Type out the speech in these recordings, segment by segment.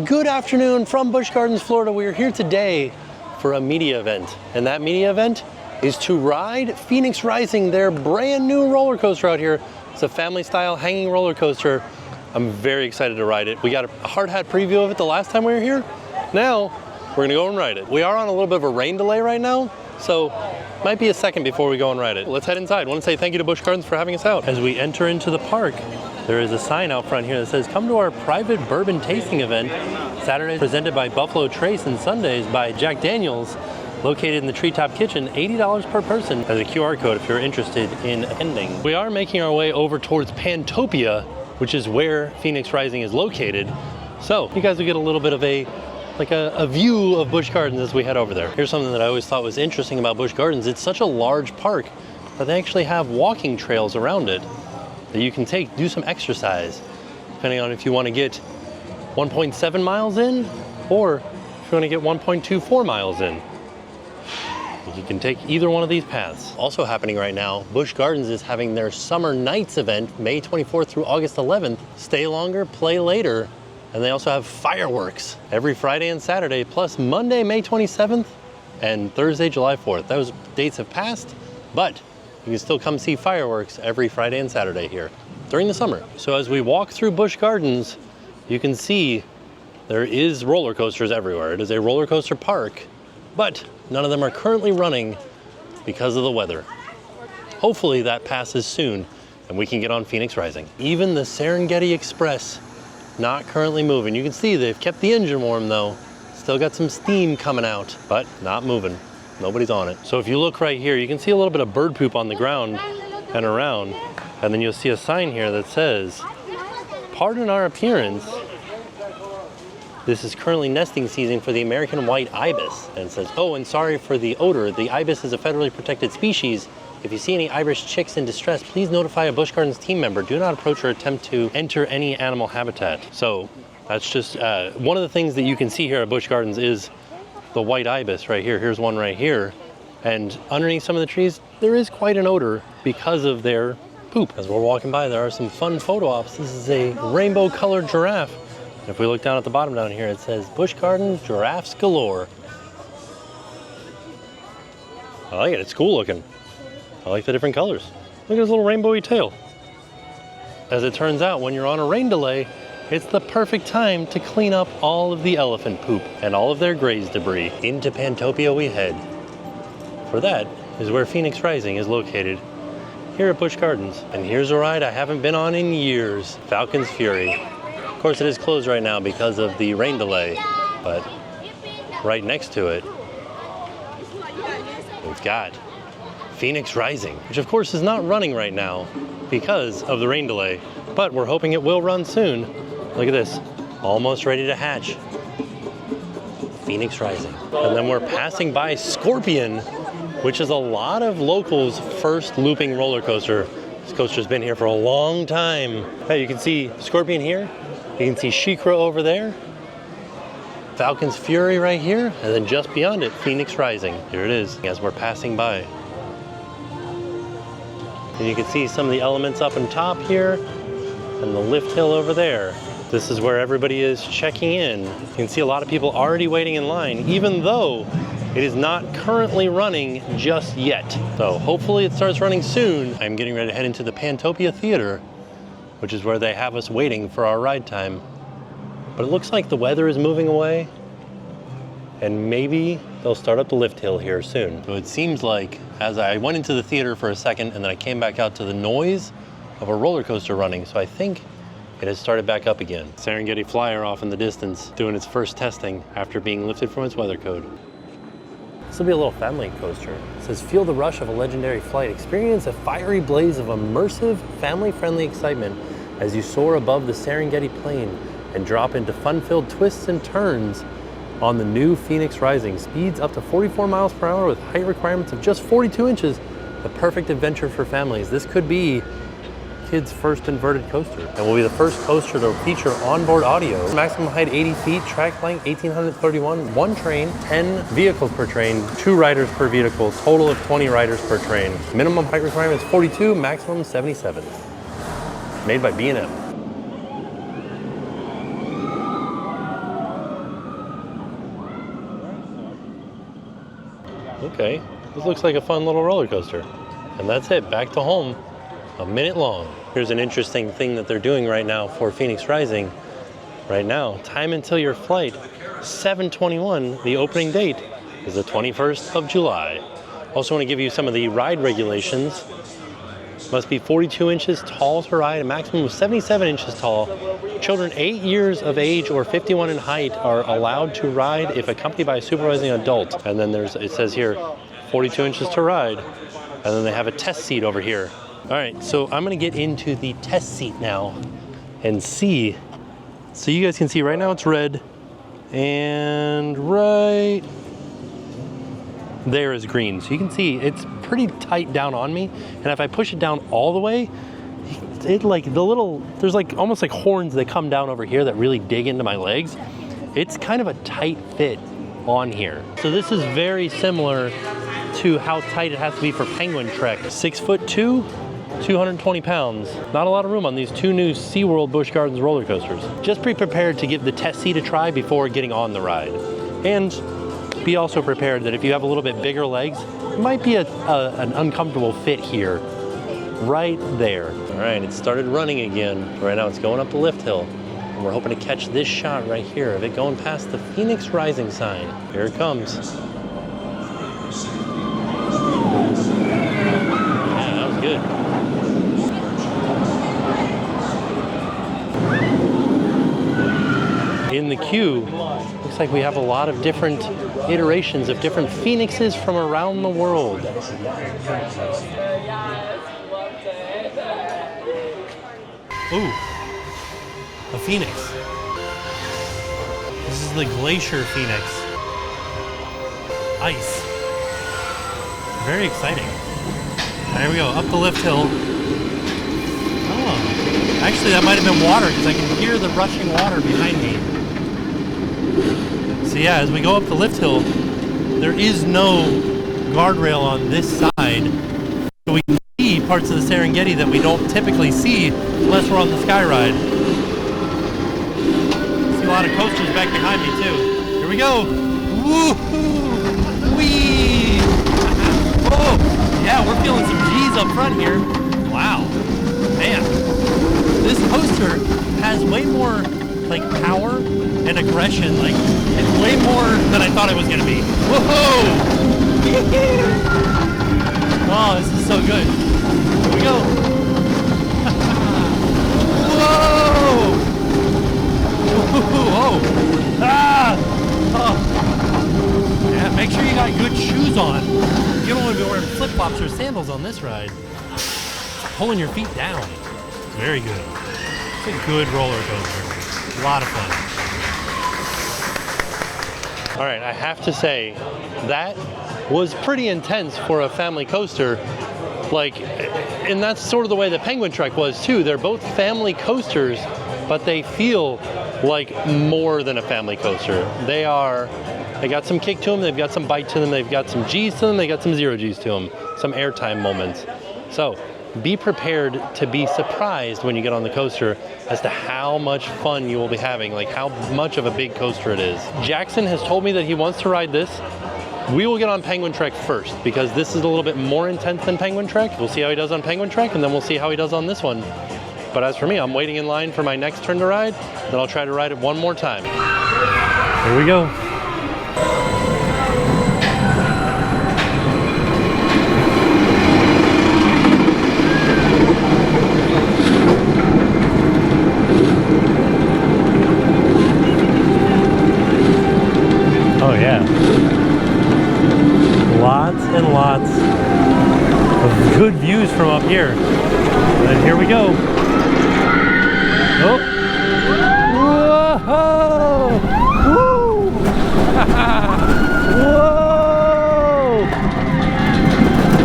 Good afternoon from Busch Gardens, Florida. We are here today for a media event, and that media event is to ride Phoenix Rising, their brand new roller coaster out here. It's a family style hanging roller coaster. I'm very excited to ride it. We got a hard hat preview of it the last time we were here. Now we're gonna go and ride it. We are on a little bit of a rain delay right now, so might be a second before we go and ride it. Let's head inside. I want to say thank you to Busch Gardens for having us out. As we enter into the park, there is a sign out front here that says, come to our private bourbon tasting event, Saturday presented by Buffalo Trace and Sundays by Jack Daniels, located in the Treetop Kitchen, $80 per person. There's a QR code if you're interested in attending. We are making our way over towards Pantopia, which is where Phoenix Rising is located. So you guys will get a little bit of a view of Busch Gardens as we head over there. Here's something that I always thought was interesting about Busch Gardens. It's such a large park that they actually have walking trails around it that you can do some exercise, depending on if you want to get 1.7 miles in, or if you want to get 1.24 miles in. You can take either one of these paths. Also happening right now, Busch Gardens is having their Summer Nights event, May 24th through August 11th. Stay longer, play later. And they also have fireworks every Friday and Saturday, plus Monday, May 27th, and Thursday, July 4th. Those dates have passed, but you can still come see fireworks every Friday and Saturday here during the summer. So as we walk through Busch Gardens, you can see there is roller coasters everywhere. It is a roller coaster park, but none of them are currently running because of the weather. Hopefully that passes soon and we can get on Phoenix Rising. Even the Serengeti Express, not currently moving. You can see they've kept the engine warm though. Still got some steam coming out, but not moving. Nobody's on it. So if you look right here, you can see a little bit of bird poop on the ground and around, and then you'll see a sign here that says, pardon our appearance. This is currently nesting season for the American white ibis. And it says, oh, and sorry for the odor. The ibis is a federally protected species. If you see any ibis chicks in distress, please notify a Busch Gardens team member. Do not approach or attempt to enter any animal habitat. So that's just one of the things that you can see here at Busch Gardens is the white ibis right here. Here's one right here. And underneath some of the trees, there is quite an odor because of their poop. As we're walking by, there are some fun photo ops. This is a rainbow colored giraffe. And if we look down at the bottom down here, it says Busch Gardens Giraffes Galore. I like it, it's cool looking. I like the different colors. Look at his little rainbowy tail. As it turns out, when you're on a rain delay, it's the perfect time to clean up all of the elephant poop and all of their graze debris. Into Pantopia we head. For that is where Phoenix Rising is located, here at Busch Gardens. And here's a ride I haven't been on in years, Falcon's Fury. Of course it is closed right now because of the rain delay, but right next to it, we've got Phoenix Rising, which of course is not running right now because of the rain delay, but we're hoping it will run soon. Look at this, almost ready to hatch. Phoenix Rising. And then we're passing by Scorpion, which is a lot of locals' first looping roller coaster. This coaster's been here for a long time. Hey, you can see Scorpion here. You can see SheiKra over there. Falcon's Fury right here. And then just beyond it, Phoenix Rising. Here it is as we're passing by. And you can see some of the elements up on top here and the lift hill over there. This is where everybody is checking in. You can see a lot of people already waiting in line, even though it is not currently running just yet. So hopefully it starts running soon. I'm getting ready to head into the Pantopia Theater, which is where they have us waiting for our ride time. But it looks like the weather is moving away, and maybe they'll start up the lift hill here soon. So it seems like as I went into the theater for a second and then I came back out to the noise of a roller coaster running. So I think it has started back up again. Serengeti Flyer off in the distance, doing its first testing after being lifted from its weather code. This will be a little family coaster. It says, feel the rush of a legendary flight. Experience a fiery blaze of immersive, family-friendly excitement as you soar above the Serengeti Plain and drop into fun-filled twists and turns on the new Phoenix Rising. Speeds up to 44 miles per hour with height requirements of just 42 inches. The perfect adventure for families. This could be kids' first inverted coaster, and will be the first coaster to feature onboard audio. Maximum height 80 feet, track length 1,831, one train, 10 vehicles per train, 2 riders per vehicle, total of 20 riders per train. Minimum height requirement is 42, maximum 77. Made by B&M. Okay, this looks like a fun little roller coaster. And that's it, back to home, a minute long. Here's an interesting thing that they're doing right now for Phoenix Rising. Right now, time until your flight, 7/21, the opening date is the 21st of July. Also want to give you some of the ride regulations. Must be 42 inches tall to ride, a maximum of 77 inches tall. Children 8 years of age or 51 in height are allowed to ride if accompanied by a supervising adult. And then it says here, 42 inches to ride. And then they have a test seat over here. All right, so I'm gonna get into the test seat now and see. So you guys can see right now it's red, and right there is green. So you can see it's pretty tight down on me. And if I push it down all the way, there's like almost like horns that come down over here that really dig into my legs. It's kind of a tight fit on here. So this is very similar to how tight it has to be for Penguin Trek. 6'2", 220 pounds. Not a lot of room on these two new SeaWorld Busch Gardens roller coasters. Just be prepared to give the test seat a try before getting on the ride. And be also prepared that if you have a little bit bigger legs, it might be an uncomfortable fit here, right there. All right, it started running again. Right now it's going up the lift hill. And we're hoping to catch this shot right here of it going past the Phoenix Rising sign. Here it comes. Yeah, that was good. In the queue, looks like we have a lot of different iterations of different Phoenixes from around the world. Ooh, a Phoenix. This is the Glacier Phoenix. Ice. Very exciting. There we go, up the lift hill. Oh, actually that might have been water because I can hear the rushing water behind me. So yeah, as we go up the lift hill, there is no guardrail on this side. So we can see parts of the Serengeti that we don't typically see unless we're on the sky ride. See a lot of coasters back behind me too. Here we go. Woo-hoo! Whee! Oh, yeah, we're feeling some G's up front here. Wow, man. This coaster has way more like power and aggression. Like, it's way more than I thought it was gonna be. Whoa! Oh, this is so good. Here we go. Whoa! Oh! Ah! Oh! Yeah, make sure you got good shoes on. You don't want to be wearing flip-flops or sandals on this ride. It's pulling your feet down. It's very good. It's a good roller coaster. A lot of fun. All right, I have to say, that was pretty intense for a family coaster. Like, and that's sort of the way the Penguin Trek was too. They're both family coasters, but they feel like more than a family coaster. They got some kick to them, they've got some bite to them, they've got some G's to them, they got some zero G's to them, some airtime moments. So be prepared to be surprised when you get on the coaster as to how much fun you will be having, like how much of a big coaster it is. Jackson has told me that he wants to ride this. We will get on Penguin Trek first because this is a little bit more intense than Penguin Trek. We'll see how he does on Penguin Trek and then we'll see how he does on this one. But as for me, I'm waiting in line for my next turn to ride, then I'll try to ride it one more time. Here we go. Oh yeah. Lots and lots of good views from up here. And here we go. Oh. Whoa! Woo! Whoa!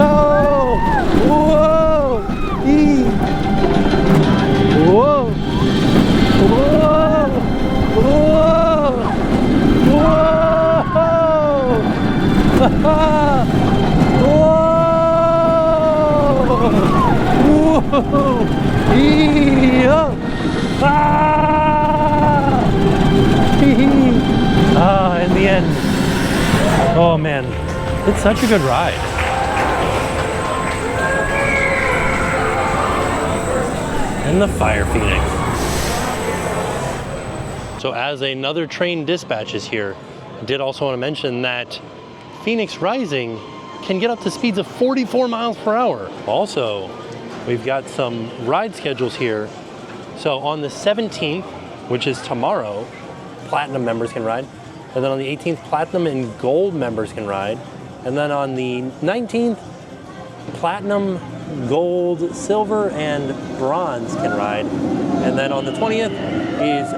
Oh! Whoa! Eee! Whoa! Whoa! Whoa! Whoa! Whoa! Eee! Ah, in the end. Oh man, It's such a good ride. And the Fire Phoenix. So as another train dispatch is here, I did also want to mention that Phoenix Rising can get up to speeds of 44 miles per hour. Also, we've got some ride schedules here. So on the 17th, which is tomorrow, Platinum members can ride. And then on the 18th, Platinum and Gold members can ride. And then on the 19th, Platinum, Gold, Silver, and Bronze can ride. And then on the 20th is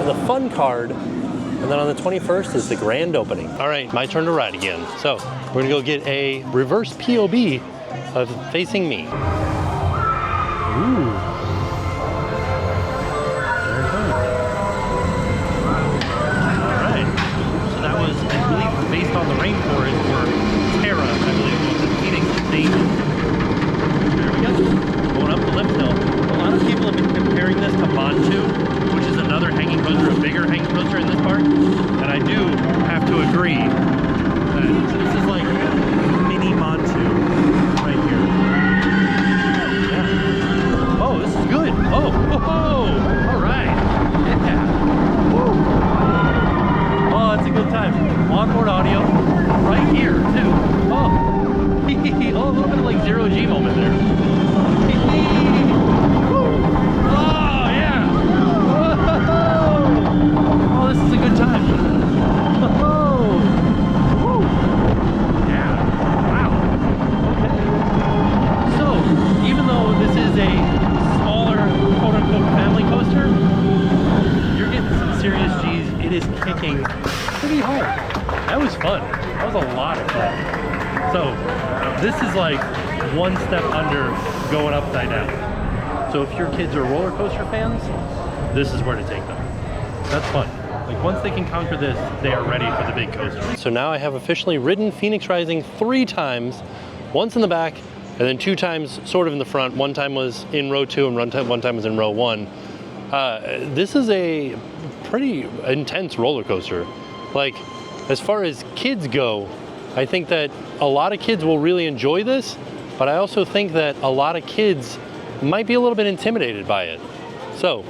the Fun Card. And then on the 21st is the grand opening. All right, my turn to ride again. So we're gonna go get a reverse POV of facing me. Ooh. Very fun. All right, so that was, I believe, based on the rainforest or Terra, I believe was the Phoenix Station. There we go, going up the lift hill. A lot of people have been comparing this to Montu, which is another hanging coaster, a bigger hanging coaster in this park. And I do have to agree that this is like mini Montu right here. Yeah. Oh, this is good. Oh, all right. Yeah. Woo. Oh, it's a good time. Onboard audio right here too. Oh, oh, a little bit of like zero G moment there. Oh yeah. Oh, this is a good time. Oh, woo. Yeah. Wow. Okay. So, even though this is a smaller, quote-unquote, family coaster, you're getting some serious G's. It is kicking pretty hard. That was fun. That was a lot of fun. So, this is like one step under going upside down. So if your kids are roller coaster fans, this is where to take them. That's fun. Like once they can conquer this, they are ready for the big coaster. So now I have officially ridden Phoenix Rising 3 times, once in the back, and then 2 times sort of in the front. One time was in row 2 and one time was in row 1. This is a pretty intense roller coaster. Like as far as kids go, I think that a lot of kids will really enjoy this, but I also think that a lot of kids might be a little bit intimidated by it. So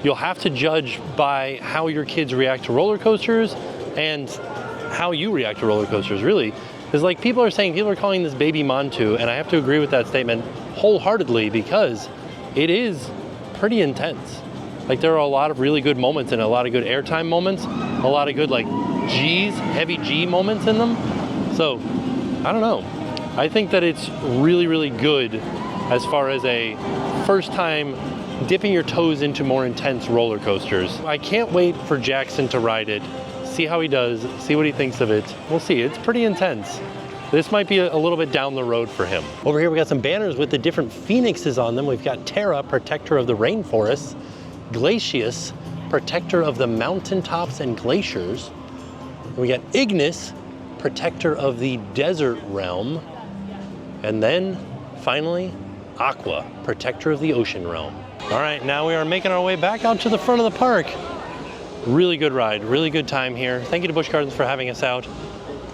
you'll have to judge by how your kids react to roller coasters and how you react to roller coasters, really. Because like people are calling this baby Montu, and I have to agree with that statement wholeheartedly because it is pretty intense. Like there are a lot of really good moments and a lot of good airtime moments, a lot of good like G's, heavy G moments in them. So, I don't know. I think that it's really, really good as far as a first time dipping your toes into more intense roller coasters. I can't wait for Jackson to ride it, see how he does, see what he thinks of it. We'll see, it's pretty intense. This might be a little bit down the road for him. Over here we got some banners with the different phoenixes on them. We've got Terra, protector of the rainforests, Glacius, protector of the mountaintops and glaciers. We got Ignis, protector of the desert realm. And then finally, Aqua, protector of the ocean realm. All right, now we are making our way back out to the front of the park. Really good ride, really good time here. Thank you to Busch Gardens for having us out.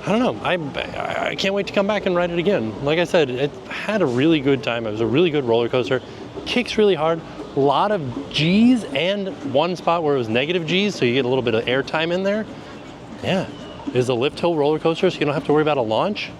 I don't know, I can't wait to come back and ride it again. Like I said, it had a really good time. It was a really good roller coaster. Kicks really hard, a lot of G's and one spot where it was negative G's, so you get a little bit of air time in there. Yeah, it's a lift hill roller coaster, so you don't have to worry about a launch.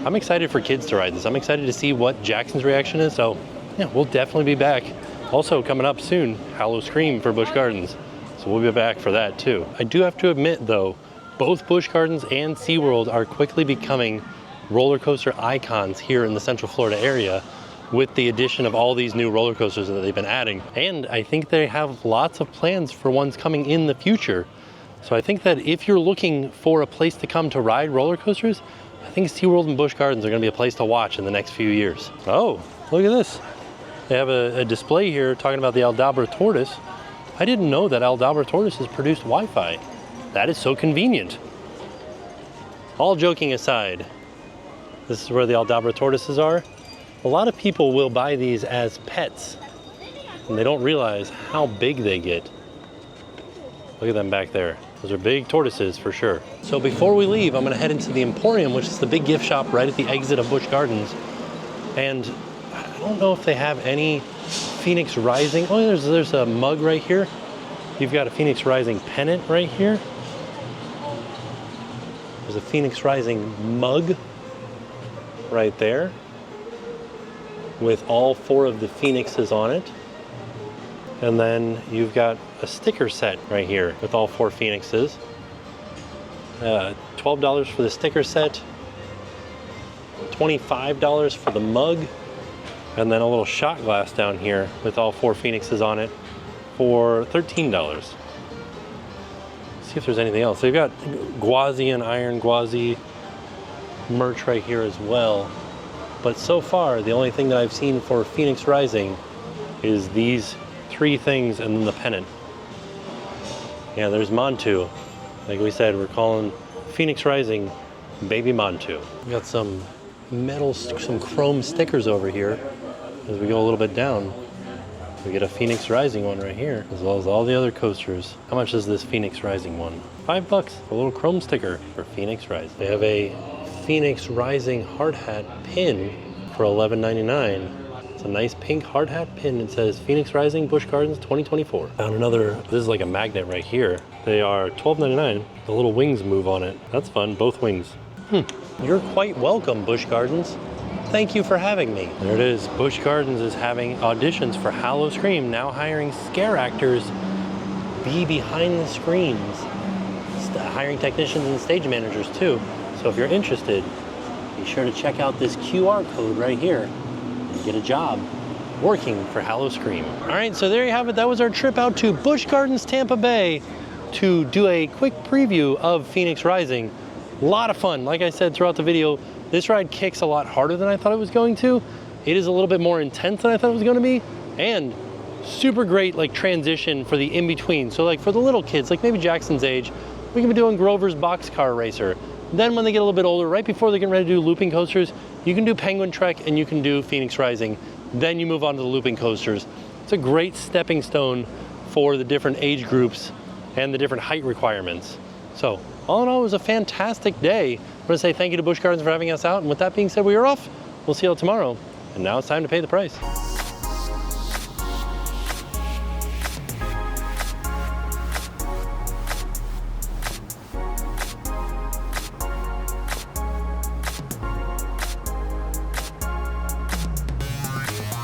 I'm excited for kids to ride this. I'm excited to see what Jackson's reaction is, so yeah, we'll definitely be back. Also coming up soon, Hallow Scream for Busch Gardens. So we'll be back for that too. I do have to admit though, both Busch Gardens and SeaWorld are quickly becoming roller coaster icons here in the Central Florida area with the addition of all these new roller coasters that they've been adding. And I think they have lots of plans for ones coming in the future. So I think that if you're looking for a place to come to ride roller coasters, I think SeaWorld and Busch Gardens are gonna be a place to watch in the next few years. Oh, look at this. They have a display here talking about the Aldabra tortoise. I didn't know that Aldabra tortoises produced Wi-Fi. That is so convenient. All joking aside, this is where the Aldabra tortoises are. A lot of people will buy these as pets, and they don't realize how big they get. Look at them back there. Those are big tortoises for sure. So before we leave, I'm gonna head into the Emporium, which is the big gift shop right at the exit of Busch Gardens. And I don't know if they have any Phoenix Rising. Oh, there's a mug right here. You've got a Phoenix Rising pennant right here. There's a Phoenix Rising mug right there with all 4 of the Phoenixes on it. And then you've got a sticker set right here with all 4 Phoenixes. $12 for the sticker set, $25 for the mug, and then a little shot glass down here with all 4 Phoenixes on it for $13. See if there's anything else. They've got Gwazi and Iron Gwazi merch right here as well. But so far, the only thing that I've seen for Phoenix Rising is these 3 things and then the pennant. Yeah, there's Montu. Like we said, we're calling Phoenix Rising Baby Montu. We got some metal, some chrome stickers over here. As we go a little bit down, we get a Phoenix Rising one right here, as well as all the other coasters. How much is this Phoenix Rising one? $5, a little chrome sticker for Phoenix Rising. They have a Phoenix Rising hard hat pin for $11.99. It's a nice pink hard hat pin. It says Phoenix Rising Busch Gardens 2024. Found another, this is like a magnet right here. They are $12.99. The little wings move on it. That's fun, both wings. You're quite welcome, Busch Gardens. Thank you for having me. There it is. Busch Gardens is having auditions for Howl-O-Scream, now hiring scare actors be behind the screens. Hiring technicians and stage managers too. So if you're interested, be sure to check out this QR code right here and get a job working for Howl-O-Scream. All right, so there you have it. That was our trip out to Busch Gardens, Tampa Bay to do a quick preview of Phoenix Rising. A lot of fun. Like I said throughout the video, this ride kicks a lot harder than I thought it was going to. It is a little bit more intense than I thought it was going to be, and super great like transition for the in-between. So like for the little kids, like maybe Jackson's age, we can be doing Grover's Boxcar Racer. Then when they get a little bit older, right before they're getting ready to do looping coasters, you can do Penguin Trek and you can do Phoenix Rising. Then you move on to the looping coasters. It's a great stepping stone for the different age groups and the different height requirements. So all in all, it was a fantastic day. I want to say thank you to Busch Gardens for having us out. And with that being said, we are off. We'll see you all tomorrow. And now it's time to pay the price.